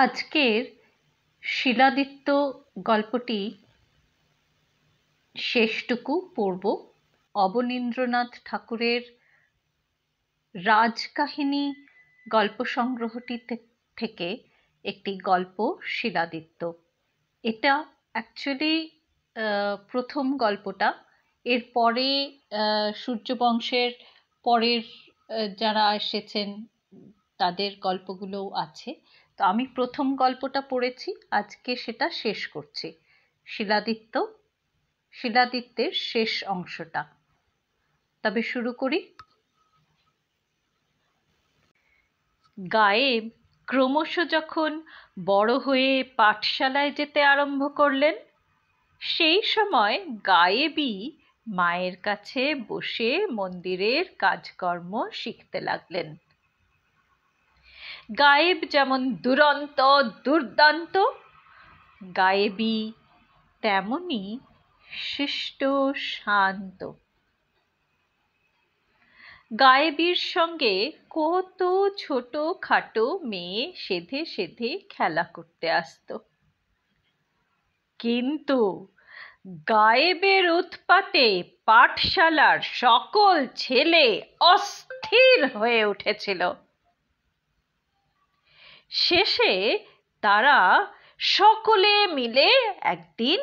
আজকের শিলাদিত্য গল্পটি শেষটুকু পড়ব। অবনীন্দ্রনাথ ঠাকুরের রাজকাহিনী গল্প সংগ্রহটি থেকে একটি গল্প শিলাদিত্য। এটা অ্যাকচুয়ালি প্রথম গল্পটা। এরপরে সূর্যবংশের পরের যারা এসেছেন তাদের গল্পগুলোও আছে। তো আমি প্রথম গল্পটা পড়েছি, আজকে সেটা শেষ করছি। শিলাদিত্যের শেষ অংশটা। তবে শুরু করি। গায়েব ক্রমশ যখন বড় হয়ে পাঠশালায় যেতে আরম্ভ করলেন, সেই সময় গায়েবই মায়ের কাছে বসে মন্দিরের কাজকর্ম শিখতে লাগলেন। গায়েব যেমন দুরন্ত দুর্দান্ত, গায়েবী তেমনি শিষ্ট শান্ত। গায়েবীর সঙ্গে কত ছোট খাটো মেয়ে সেধে সেধে খেলা করতে আসতো, কিন্তু গায়েবের উৎপাতে পাঠশালার সকল ছেলে অস্থির হয়ে উঠেছিল। শেষে তারা সকলে মিলে একদিন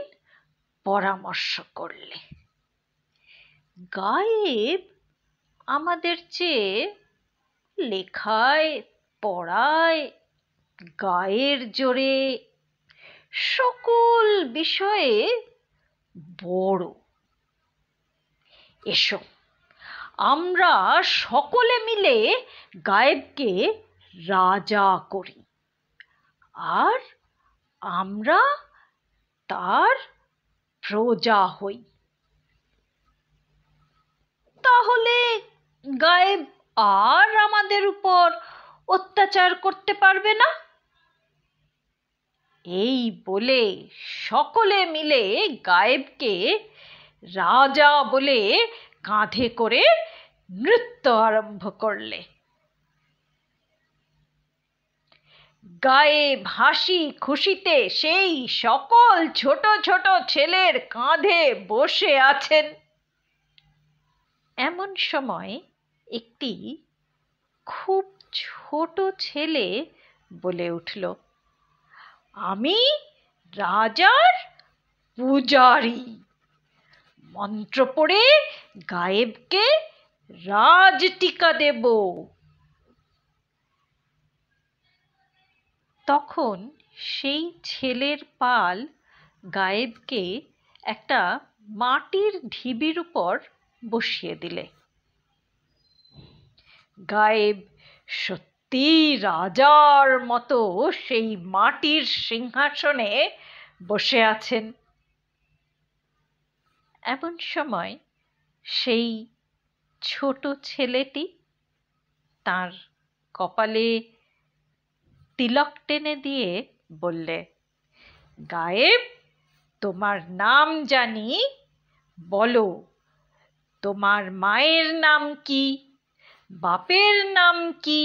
পরামর্শ করলে, গায়েব আমাদের চেয়ে লেখায় পড়ায় গায়ের জোরে সকল বিষয়ে বড়। এসো আমরা সকলে মিলে গায়েবকে রাজা করি, আর আমরা তার প্রজা হই। তাহলে গায়েব আর আমাদের উপর অত্যাচার করতে পারবে না। এই বলে সকলে মিলে গায়েবকে রাজা বলে কাঁধে করে নৃত্য আরম্ভ করলে। গায়েব হাসি খুশিতে সেই সকল ছোট ছোট ছেলের কাঁধে বসে আছেন। এমন সময় একটি খুব ছোট ছেলে বলে উঠল, আমি রাজার পূজারী, মন্ত্র পড়ে গায়েবকে রাজটিকা দেব। তখন সেই ছেলের পাল গায়েবকে একটা মাটির ঢিবির উপর বসিয়ে দিলে। গায়েব সত্যি রাজার মতো সেই মাটির সিংহাসনে বসে আছেন। এমন সময় সেই ছোট ছেলেটি তার কপালে তিলক টেনে দিয়ে বললে, গায়েব তোমার নাম জানি, বলো তোমার মায়ের নাম কি, বাপের নাম কি?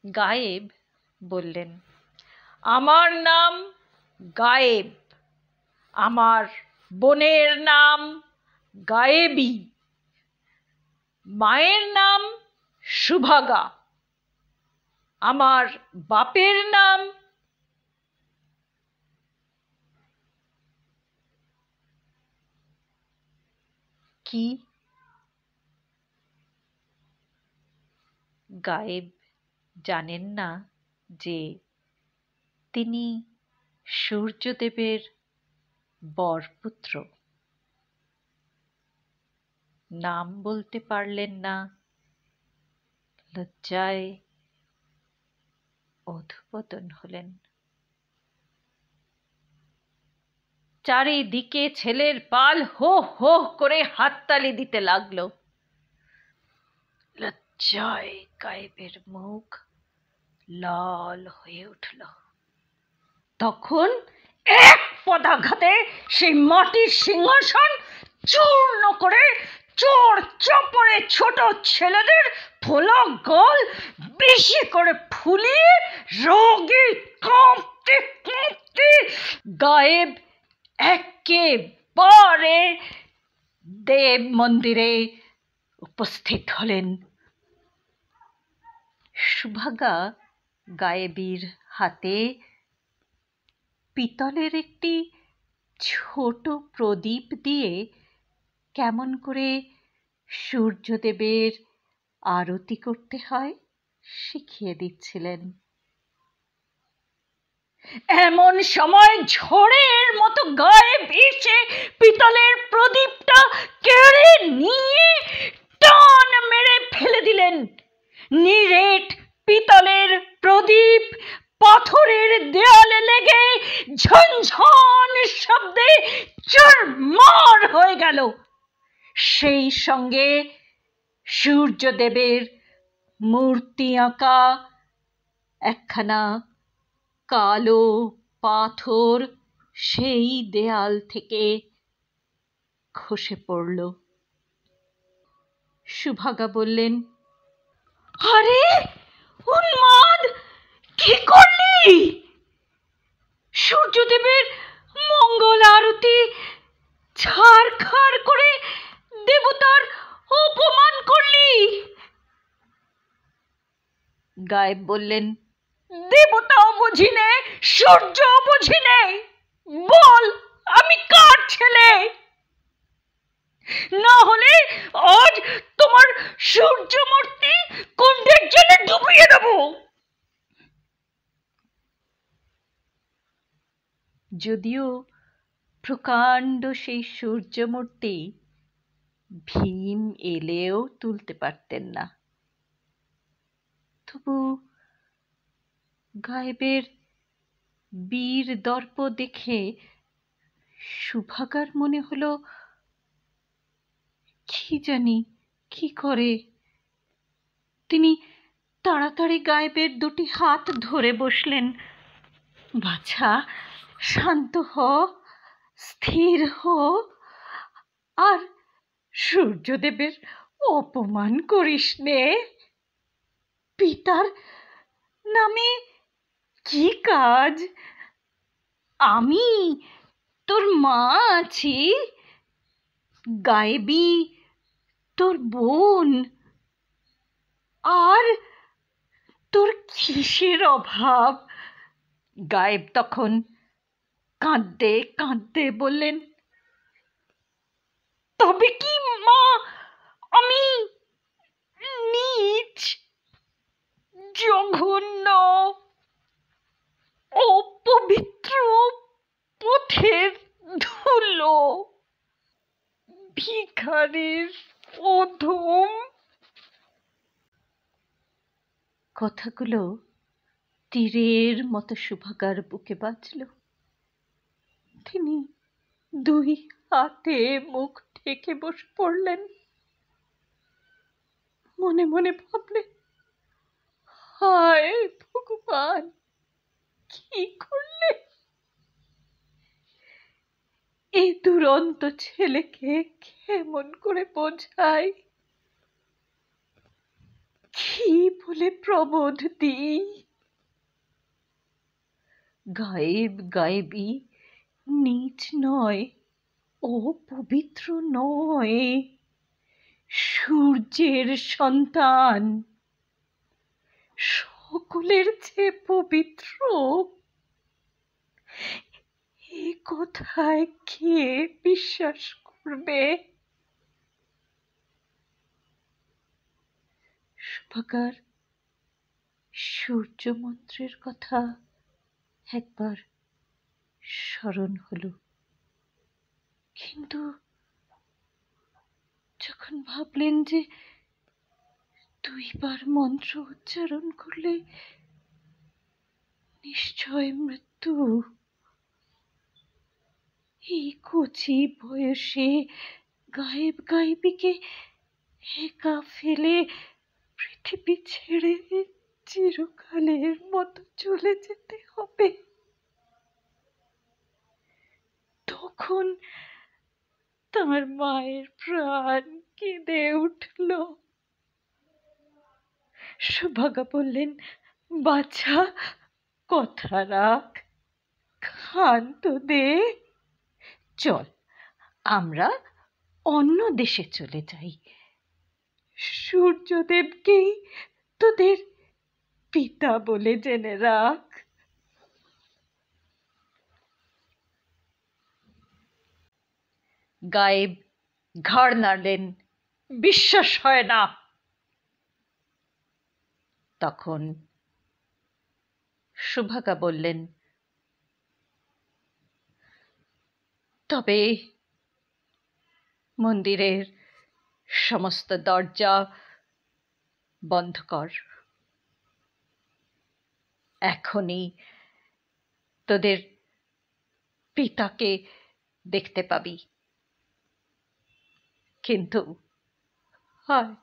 গায়েব বললেন, আমার নাম গায়েব, আমার বোনের নাম গায়েবী, মায়ের নাম সুভাগা, আমার বাপের নাম কি? গায়েব জানেন না যে তিনি সূর্যদেবের বরপুত্র। নাম বলতে পারলেন না, লজ্জায় অধঃপতন হলেন। চারিদিকে ছেলের পাল হো হো করে হাততালি দিতে লাগলো। লজ্জায় গায়েবের মুখ লাল হয়ে উঠল। তখন এক পদাঘাতে সেই মাটির সিংহাসন চূর্ণ করে চোর চপরে ছোট ছেলেদের ফোলা গাল বিষ বেশি করে ফুলিয়ে রোগে কাঁপতে কাঁপতে গায়েব একেবারে দেব মন্দিরে উপস্থিত হলেন। সুভাগা গায়েবীর হাতে পিতলের একটি ছোট প্রদীপ দিয়ে কেমন করে সূর্যদেবের আরতি করতে হয় শিখিয়ে দিচ্ছিলেন। এমন সময় ঝড়ের মতো গায়েব এসে পিতলের প্রদীপটা কেড়ে নিয়ে টান মেরে ফেলে দিলেন। নিরেট পিতলের প্রদীপ পাথরের দেয়ালে লেগে ঝনঝন শব্দে চুরমার হয়ে গেল। সেই সঙ্গে সূর্যদেবের মূর্তি আঁকা একখানা কালো পাথর সেই দেয়াল থেকে খসে পড়ল। সুভাগা বললেন, আরে উন্মাদ, কি করলি? সূর্যদেবের মঙ্গল আরতি ছারখার করে দেবতার অপমান করলি। গায়েব বললেন, দেবতাও বুঝি নে, সূর্যও বুঝি নে, বল আমি কার ছেলে? না হলে আজ তোমার সূর্য মূর্তি কুণ্ডের জলে ডুবিয়ে দেব। যদিও প্রকাণ্ড সেই সূর্য মূর্তি ভীম এলেও তুলতে পারতেন না, তবু গায়েবের বীর দর্প দেখে সুভাগার মনে হলো কি জানি কি করে। তিনি তাড়াতাড়ি গায়েবের দুটি হাত ধরে বসলেন। বাছা, শান্ত হ, স্থির হ, আর সূর্যদেবের অপমান করিস নে। পিতার নামে কি কাজ? আমি তোর মা আছি, গায়েবী তোর বোন, আর তোর কিসের অভাব? গায়েব তখন কাঁদতে কাঁদতে বললেন, তবে কি মা আমি নীচ, জঘন্য, অপবিত্র পথের ধুলো, ভিখারির অধম? কথাগুলো তীরের মতো সুভাগার বুকে বাজল। তিনি দুই হাতে মুখ ঢেকে বসে পড়লেন। মনে মনে ভাবলেন, হায় ভগবান, কি করলে? এই দুরন্ত ছেলেকে কেমন করে বোঝাই, কি বলে প্রবোধ দিই? গায়েব গায়েবী নীচ নয়, অপবিত্র নয়, সূর্যের সন্তান, সকলের চেয়ে পবিত্র। এ কথায় কে বিশ্বাস করবে? সুভাগার সূর্য মন্ত্রের কথা একবার স্মরণ হলো, কিন্তু যখন ভাবলেন যে দুইবার মন্ত্র উচ্চারণ করলে নিশ্চয় মৃত্যু, এই কচি বয়সে গায়েব গায়েবীকে একা ফেলে পৃথিবী ছেড়ে চিরকালের মতো চলে যেতে হবে, তখন তার মায়ের প্রাণ কেঁদে উঠল। সুভাগ সুভাগা বললেন, বাছা, কথা রাখ, খান তো দে। চল, আমরা অন্য দেশে চলে যাই। সূর্যদেবকেই তোদের পিতা বলে জেনে রাখ। গায়েব ঘাড় নাড়লেন, বিশ্বাস হয় না। তখন সুভাগা বললেন, তবে মন্দিরের সমস্ত দরজা বন্ধ কর। এখনই তোদের পিতাকে দেখতে পাবি। কিন্তু হায়,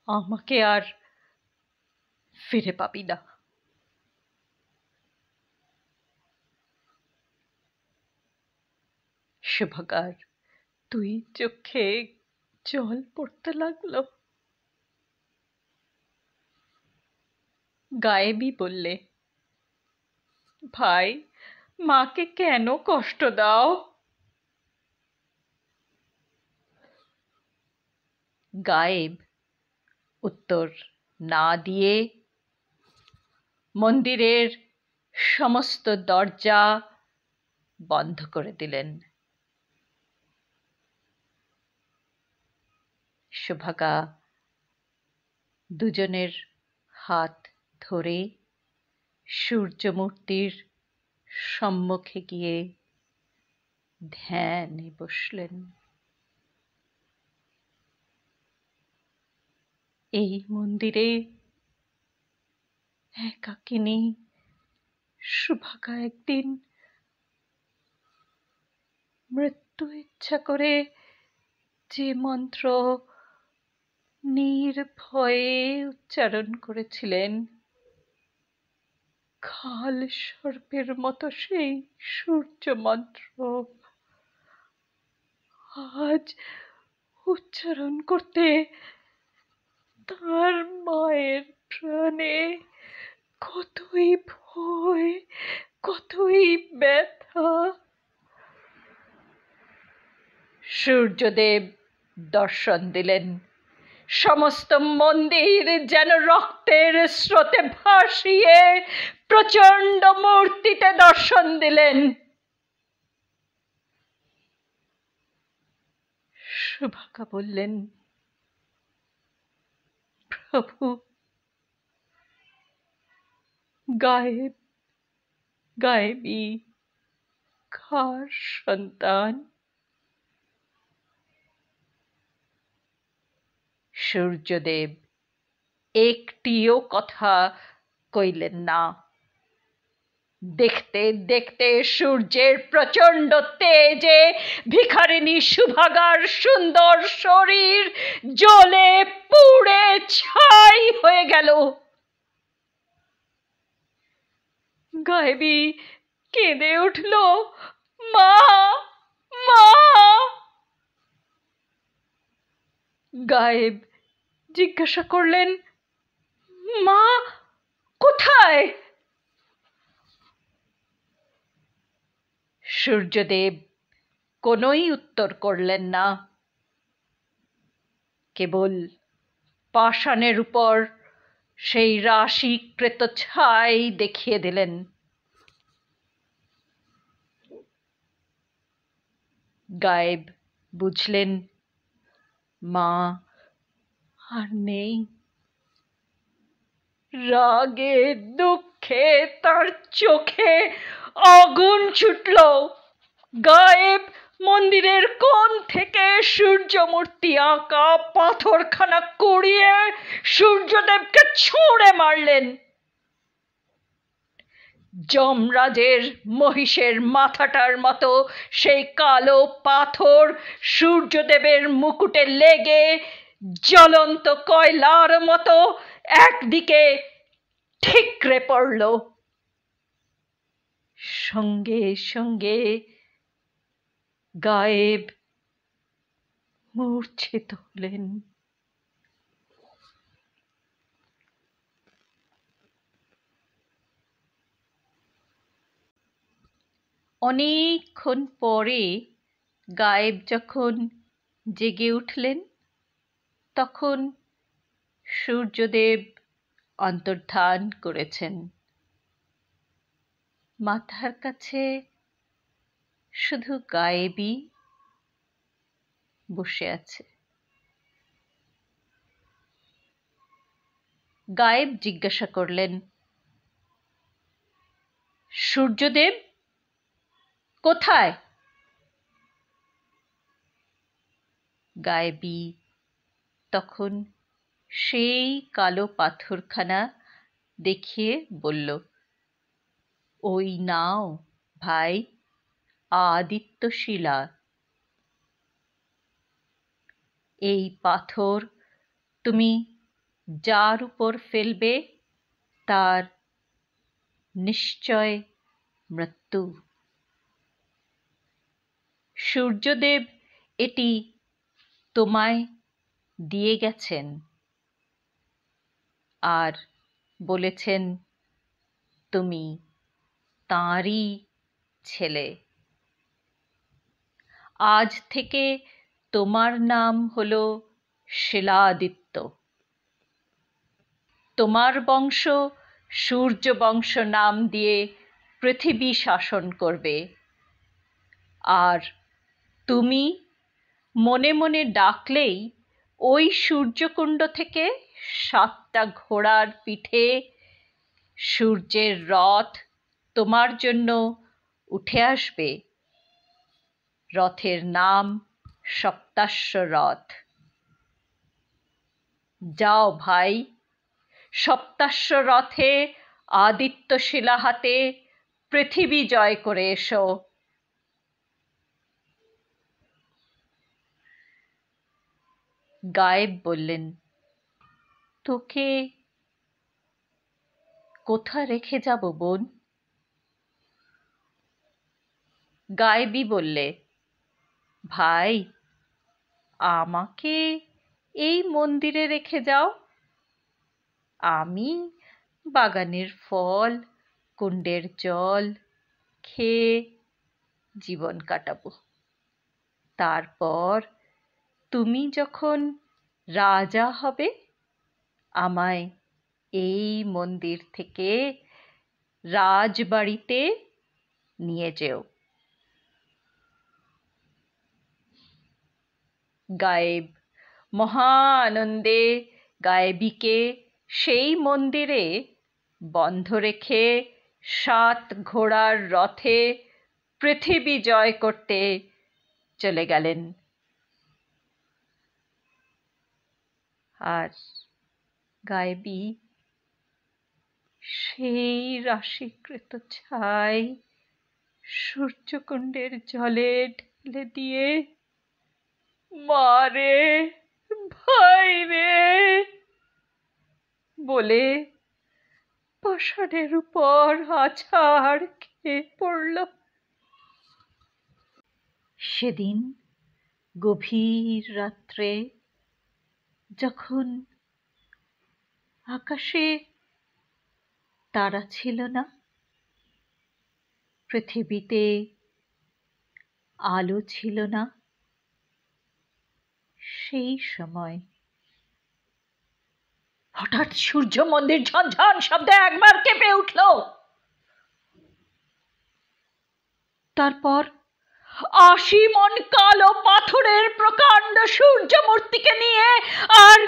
আমাকে আর ফিরে পাবি না। সুভাগার তুই চোখে জল পড়তে লাগলো। গায়েবী বললে, ভাই, মাকে কেন কষ্ট দাও? গায়েব উত্তর না দিয়ে মন্দিরের সমস্ত দরজা বন্ধ করে দিলেন। সুভাগা দুজনের হাত ধরে সূর্যমূর্তির সম্মুখে গিয়ে ধ্যানে বসলেন। এই মন্দিরে একাকিনী সুভাগা একদিন মৃত্যু ইচ্ছা করে যে মন্ত্র নির্ভয়ে উচ্চারণ করেছিলেন, খাল সর্পের মতো সেই সূর্য মন্ত্র আজ উচ্চারণ করতে তার মায়ের প্রাণে কতই ভয়, কতই ব্যথা। সূর্যদেব দর্শন দিলেন। সমস্ত মন্দির যেন রক্তের স্রোতে ভাসিয়ে প্রচণ্ড মূর্তিতে দর্শন দিলেন। সুভাগা বললেন, প্রভু, গায়েব গায়েবী কার সন্তান? সূর্যদেব একটিও কথা কইলেন না। দেখতে দেখতে সূর্যের প্রচণ্ড তেজে ভিখারিণী সুভাগার সুন্দর শরীর জ্বলে পুড়ে ছাই হয়ে গেল। গায়েবী কেঁদে উঠল, মা, মা। গায়েব জিজ্ঞাসা করলেন, মা কোথায়? সূর্যদেব কোনোই উত্তর করলেন না, কেবল পাষাণের উপর সেই রাশিকৃত ছাই দেখিয়ে দিলেন। গায়েব বুঝলেন মা আর নেই। রাগে দুঃখে তার চোখে আগুন ছুটল। গায়েব মন্দিরের কোণ থেকে সূর্যমূর্তি আঁকা পাথরখানা কুড়িয়ে সূর্যদেবকে ছুঁড়ে মারলেন। যমরাজের মহিষের মাথাটার মতো সেই কালো পাথর সূর্যদেবের মুকুটে লেগে জ্বলন্ত কয়লার মতো একদিকে ঠিকরে পড়ল। সঙ্গে সঙ্গে গায়েব মূর্ছিত হলেন। অনেকক্ষণ পরে গায়েব যখন জেগে উঠলেন, তখন সূর্যদেব অন্তর্ধান করেছেন। মাথার কাছে শুধু গায়েবই বসে আছে। গায়েব জিজ্ঞাসা করলেন, সূর্যদেব কোথায়? গায়েবী তখন সেই কালো পাথরখানা দেখিয়ে বলল, ওই নাও ভাই, আদিত্যশিলা। এই পাথর তুমি যার উপর ফেলবে তার নিশ্চয় মৃত্যু। সূর্যদেব এটি তোমায় দিয়ে গেছেন আর বলেছেন তুমি তাঁরই ছেলে। আজ থেকে তোমার নাম হলো শিলাদিত্য। তোমার বংশ সূর্য বংশ নাম দিয়ে পৃথিবী শাসন করবে। আর তুমি মনে মনে ডাকলেই ওই সূর্যকুণ্ড থেকে 7টা ঘোড়ার পিঠে সূর্যের রথ তোমার জন্য উঠে আসবে। রথের নাম সপ্তাশ্ব রথ। যাও ভাই, সপ্তাশ্ব রথে আদিত্যশিলা হাতে পৃথিবী জয় করে এসো। গায়েব বললেন, তোকে কোথা রেখে যাব বোন? গায়েবী বললে, ভাই আমাকে এই মন্দিরে রেখে যাও। আমি বাগানের ফল, কুণ্ডের জল খেয়ে জীবন কাটাবো। তারপর তুমি যখন রাজা হবে, আমায় এই মন্দির থেকে রাজবাড়িতে নিয়ে যেও। গায়েব মহা আনন্দে গায়েবীকে সেই মন্দিরে বন্ধ রেখে 7 ঘোড়ার রথে পৃথিবী জয় করতে চলে গেলেন। আর গায়েবী সেই রাশিকৃত ছাই সূর্যকুণ্ডের জলে ঢেলে দিয়ে, মা রে, ভাই রে বলে পাষাণের উপর আছাড় খেয়ে পড়ল। সেদিন গভীর রাত্রে যখন আকাশে তারা ছিল না, পৃথিবীতে আলো ছিল না, সেই সময় হঠাৎ সূর্য মন্দির ঝনঝন শব্দে একবার কেঁপে উঠল। তারপর 80 মণ কালো পাথরের প্রকাণ্ড সূর্য মূর্তিকে নিয়ে আর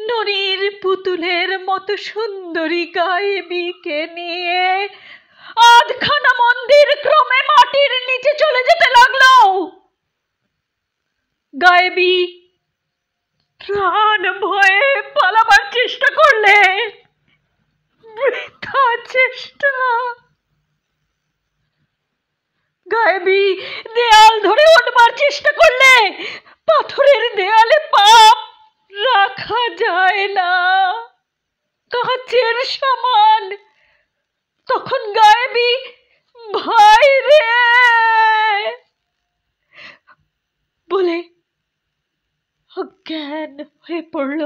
ননির পুতুলের মতো সুন্দরী গায়েবীকে নিয়ে আধখানা মন্দির ক্রমে মাটির নিচে চলে যেতে লাগলো। গায়েবী প্রাণ ভয়ে পালাবার চেষ্টা করলে, বৃথা চেষ্টা। গায়েবী দেয়াল ধরে উঠবার চেষ্টা করলে, পাথরের দেয়ালে পা রাখা যায় না, কাঁচের সমান। তখন গায়েবী ভাই রে বলে অজ্ঞান হয়ে পড়ল।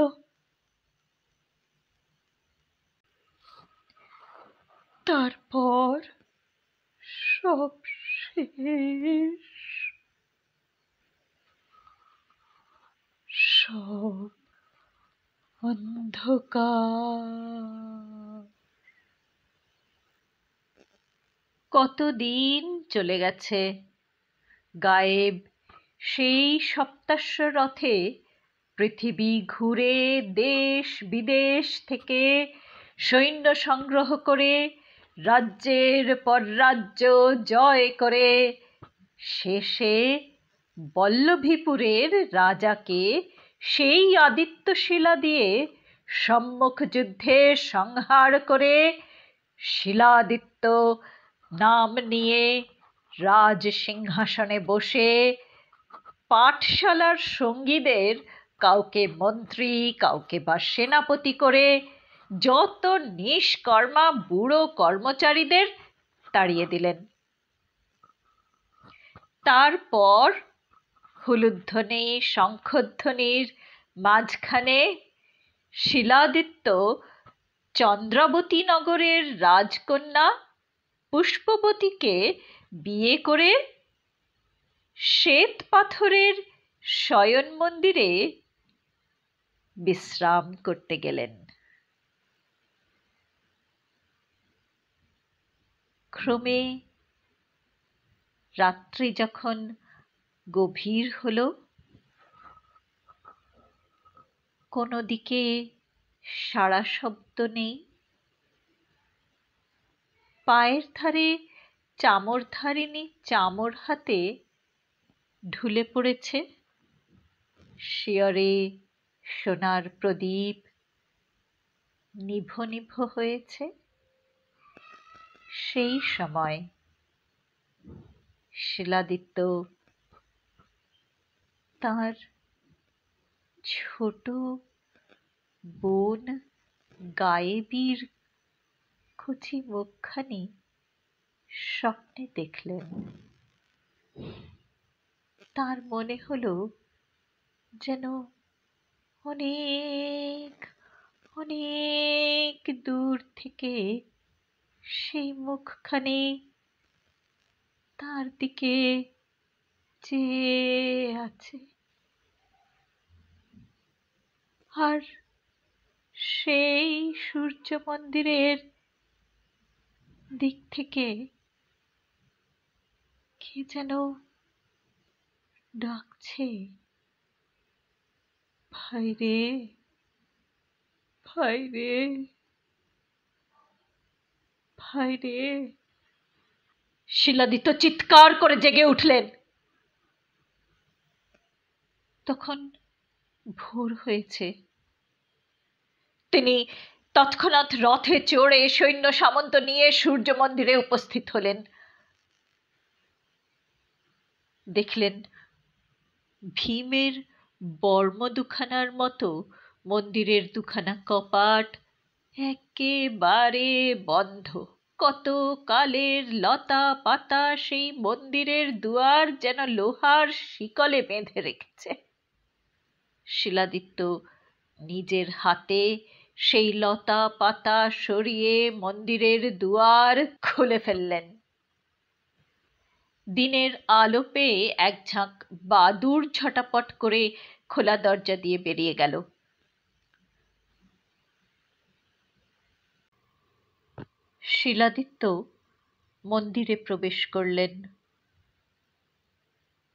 তারপর সব শেষ, সব অন্ধকার। কতদিন চলে গেছে, গায়েব সেই সপ্তাশ্ব রথে পৃথিবী ঘুরে দেশ বিদেশ থেকে সৈন্য সংগ্রহ করে রাজ্যের পর রাজ্য জয় করে শেষে বল্লভীপুরের রাজাকে সেই আদিত্যশিলা দিয়ে সম্মুখ যুদ্ধে সংহার করে শিলাদিত্য নাম নিয়ে রাজ সিংহাসনে বসে পাঠশালার সঙ্গীদের কাউকে মন্ত্রী কাউকে বা সেনাপতি করে যত নিষ্কর্মা বুড়ো কর্মচারীদের তাড়িয়ে দিলেন। তারপর হুলুধ্বনি শঙ্খধ্বনির মাঝখানে শিলাদিত্য চন্দ্রাবতী নগরের রাজকন্যা পুষ্পবতীকে বিয়ে করে শ্বেত পাথরের শয়ন মন্দিরে বিশ্রাম করতে গেলেন। ক্রমে রাত্রি যখন গভীর হলো, কোনো দিকে সাড়া শব্দ নেই। পায়ের ধারে চামরধারিণী চামর হাতে ঢুলে পড়েছে, শিয়রে সোনার প্রদীপ নিভ নিভ হয়েছে। সেই সময় শিলাদিত্য তাঁর ছোট বোন গায়েবীর কচি মুখখানি স্বপ্নে দেখলেন। তার মনে হলো যেন অনেক অনেক দূর থেকে সেই মুখখানি তার দিকে চেয়ে আছে, আর সেই সূর্য মন্দিরের দিক থেকে কে যেন ডাকছে, ভাই রে, ভাই রে, ভাই রে। শিলাদিত্য চিৎকার করে জেগে উঠলেন। তখন ভোর হয়েছে। তিনি তৎক্ষণাৎ রথে চড়ে সৈন্য সামন্ত নিয়ে সূর্য মন্দিরে উপস্থিত হলেন। দেখলেন ভীমের বর্ম দুখানার মতো মন্দিরের দুখানা কপাট একেবারে বন্ধ। কত কালের লতা পাতা সেই মন্দিরের দুয়ার যেন লোহার শিকলে বেঁধে রেখেছে। শিলাদিত্য নিজের হাতে সেই লতা পাতা সরিয়ে মন্দিরের দুয়ার খুলে ফেললেন। দিনের আলো পেয়ে এক ঝাঁক বাদুড় ঝটাপট করে খোলা দরজা দিয়ে বেরিয়ে গেল। শিলাদিত্য মন্দিরে প্রবেশ করলেন।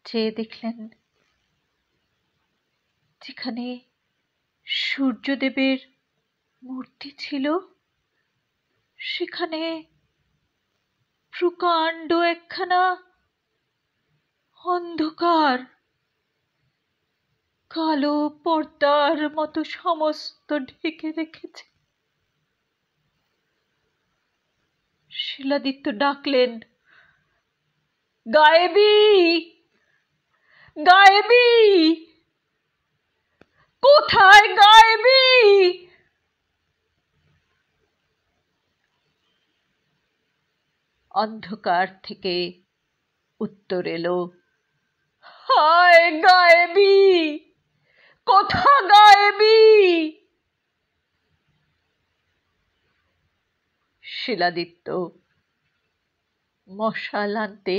চেয়ে দেখলেন যেখানে সূর্যদেবের মূর্তি ছিল সেখানে প্রকাণ্ড একখানা অন্ধকার কালো পর্দার মতো সমস্ত ঢেকে রেখেছে। শিলাদিত্য ডাকলেন, গায়েবী, গায়েবী, কোথায় গায়েবী? অন্ধকার থেকে উত্তর এলো, হায় গায়েবী, কোথা গায়েবী? শিলাদিত্য মশাল আনতে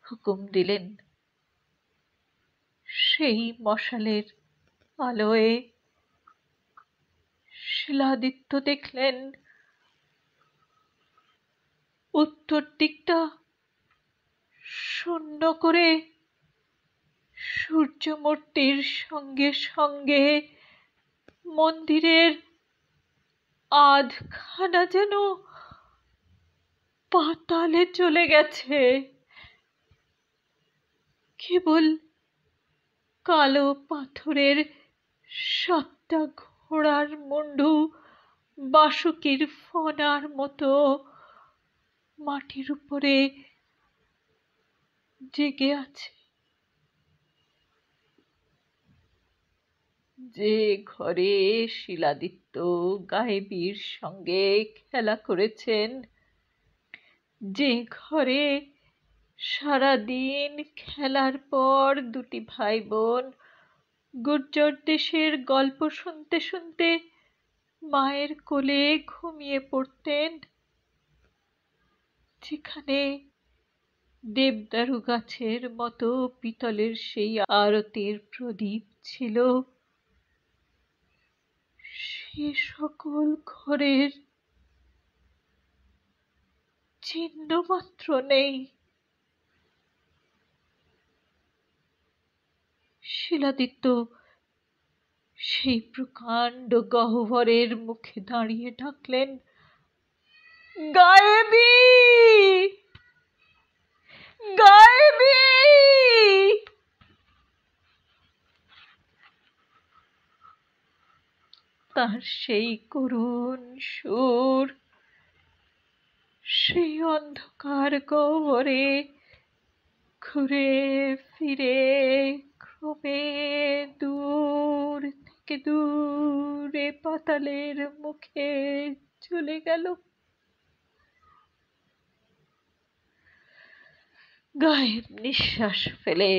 হুকুম দিলেন। সেই মশালের আলোয় শিলাদিত্য দেখলেন উত্তর দিকটা শূন্য করে সূর্যমূর্তির সঙ্গে সঙ্গে মন্দিরের আধখানা যেন পাতালে চলে গেছে। কেবল কালো পাথরের 7টা ঘোড়ার মুন্ডু বাসুকির ফনার মতো মাটির উপরে জেগে আছে। যে ঘরে শিলাদিত্য গায়েবীর সঙ্গে খেলা করেছেন, যে ঘরে সারাদিন খেলার পর দুটি ভাই বোন গুর্জর দেশের গল্প শুনতে শুনতে মায়ের কোলে ঘুমিয়ে পড়তেন, যেখানে দেবদারু গাছের মতো পিতলের সেই আরতির প্রদীপ ছিল, সে সকল ঘরের চিহ্ন মাত্র নেই। শিলাদিত্য সেই প্রকাণ্ড গহ্বরের মুখে দাঁড়িয়ে ডাকলেন, গায়েবী, গায়েবী। তার সেই করুণ সুর সেই অন্ধকার গহ্বরে ঘুরে ফিরে ক্রমে দূর থেকে দূরে পাতালের মুখে চলে গেল। গায়েব নিঃশ্বাস ফেলে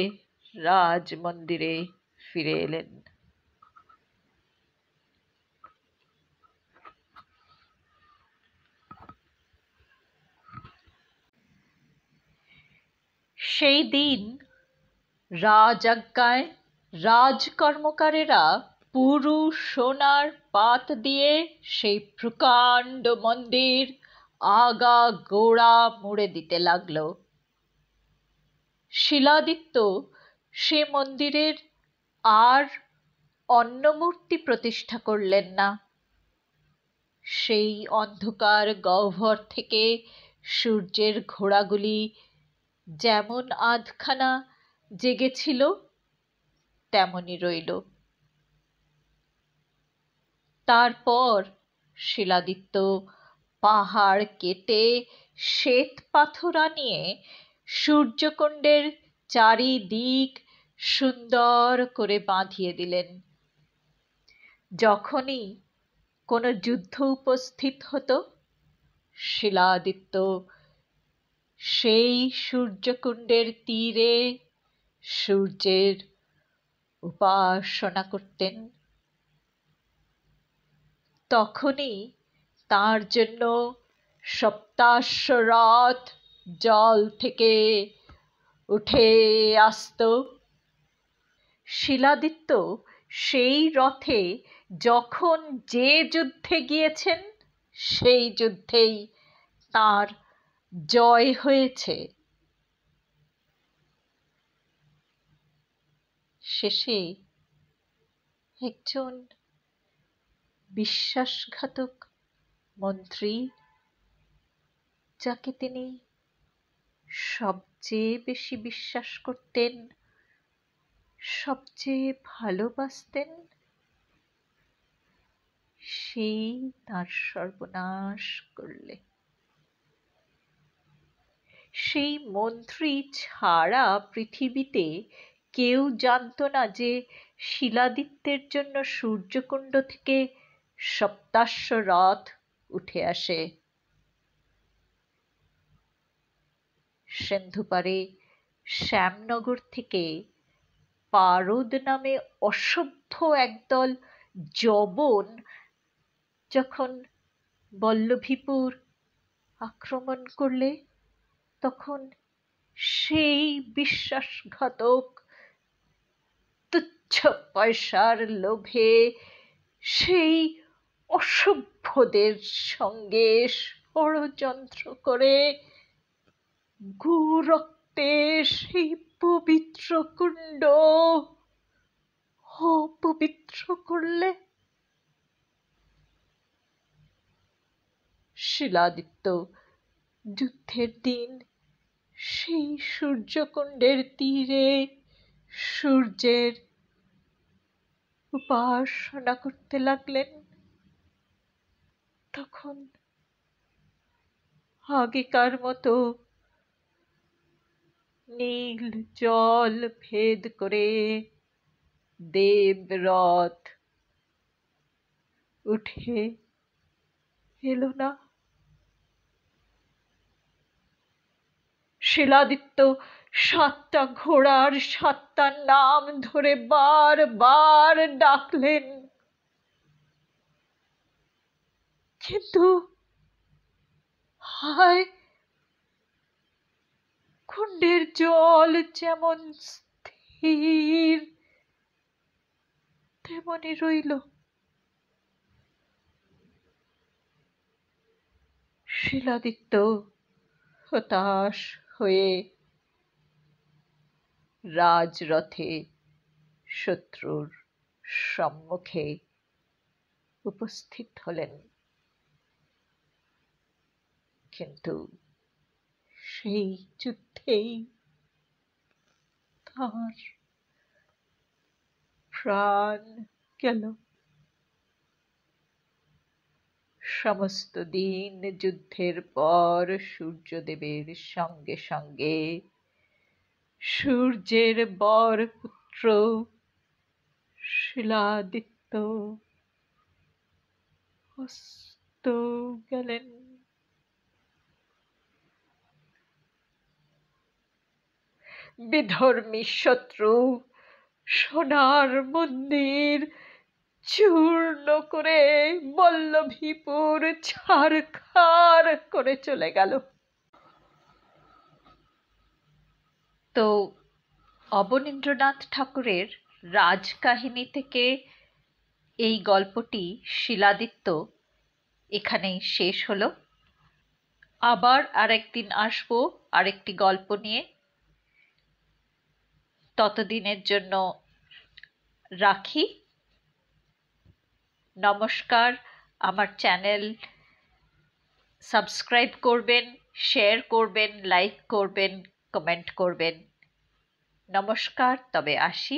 রাজ মন্দিরে ফিরে এলেন। সেই দিন রাজাজ্ঞায় রাজকর্মকারেরা পুরু সোনার পাত দিয়ে সেই প্রকাণ্ড মন্দির আগা গোড়া মুড়ে দিতে লাগলো। শিলাদিত্য সে মন্দিরের আর অন্য মূর্তি প্রতিষ্ঠা করলেন না। সেই অন্ধকার গহ্বর থেকে সূর্যের ঘোড়াগুলি যেমন আধখানা জেগেছিল তেমনি রইল। তারপর শিলাদিত্য পাহাড় কেটে শ্বেত পাথর আনিয়ে সূর্যকুণ্ডের চারিদিক সুন্দর করে বাঁধিয়ে দিলেন। যখনই কোনো যুদ্ধ উপস্থিত হতো, শিলাদিত্য সেই সূর্যকুণ্ডের তীরে সূর্যের উপাসনা করতেন। তখনই তার জন্য সপ্তাশ্ব রথ জল থেকে উঠে আসত। শিলাদিত্য সেই রথে যখন যে যুদ্ধে গিয়েছেন, সেই যুদ্ধেই তার জয় হয়েছে। শেষে একজন বিশ্বাসঘাতক মন্ত্রী, যাকে তিনি সবচেয়ে বেশি বিশ্বাস করতেন, সবচেয়ে ভালোবাসতেন, সেই তার সর্বনাশ করলে। সেই মন্ত্রী ছাড়া পৃথিবীতে কেউ জানত না যে শিলাদিত্যের জন্য সূর্যকুণ্ড থেকে সপ্তাশ্ব রথ উঠে আসে। সিন্ধুপাড়ে শ্যামনগর থেকে পারদ নামে অসভ্য একদল যবন যখন বল্লভীপুর আক্রমণ করলে, তখন সেই বিশ্বাসঘাতক তুচ্ছ পয়সার লোভে সেই অসভ্যদের সঙ্গে ষড়যন্ত্র করে গোরক্তে সেই পবিত্র কুণ্ড অপবিত্র করলে? শিলাদিত্য যুদ্ধের দিন সেই সূর্যকুণ্ডের তীরে সূর্যের উপাসনা করতে লাগলেন। তখন আগেকার মতো নীল জল ভেদ করে দেবরথ উঠে এলো না। শিলাদিত্য 7টা ঘোড়ার 7টা নাম ধরে বারবার ডাকলেন, কিন্তু হায়, কুণ্ডের জল যেমন স্থির তেমনি রইল। শিলাদিত্য হতাশ হয়ে রাজরথে শত্রুর সম্মুখে উপস্থিত হলেন। কিন্তু সেই যুদ্ধেই তার প্রাণ গেল। সমস্ত দিন যুদ্ধের পর সূর্যদেবের সঙ্গে সঙ্গে সূর্যের বর পুত্র শিলাদিত্য অস্ত গেলেন। বিধর্মী শত্রু সোনার মন্দির চূর্ণ করে বল্লভীপুর ছারখার করে চলে গেল। তো অবনীন্দ্রনাথ ঠাকুরের রাজকাহিনী থেকে এই গল্পটি শিলাদিত্য এখানেই শেষ হলো। আবার আরেকদিন আসবো আরেকটি গল্প নিয়ে। ততদিনের জন্য রাখি। নমস্কার। আমার চ্যানেল সাবস্ক্রাইব করবেন, শেয়ার করবেন, লাইক করবেন, কমেন্ট করবেন। নমস্কার, তবে আসি।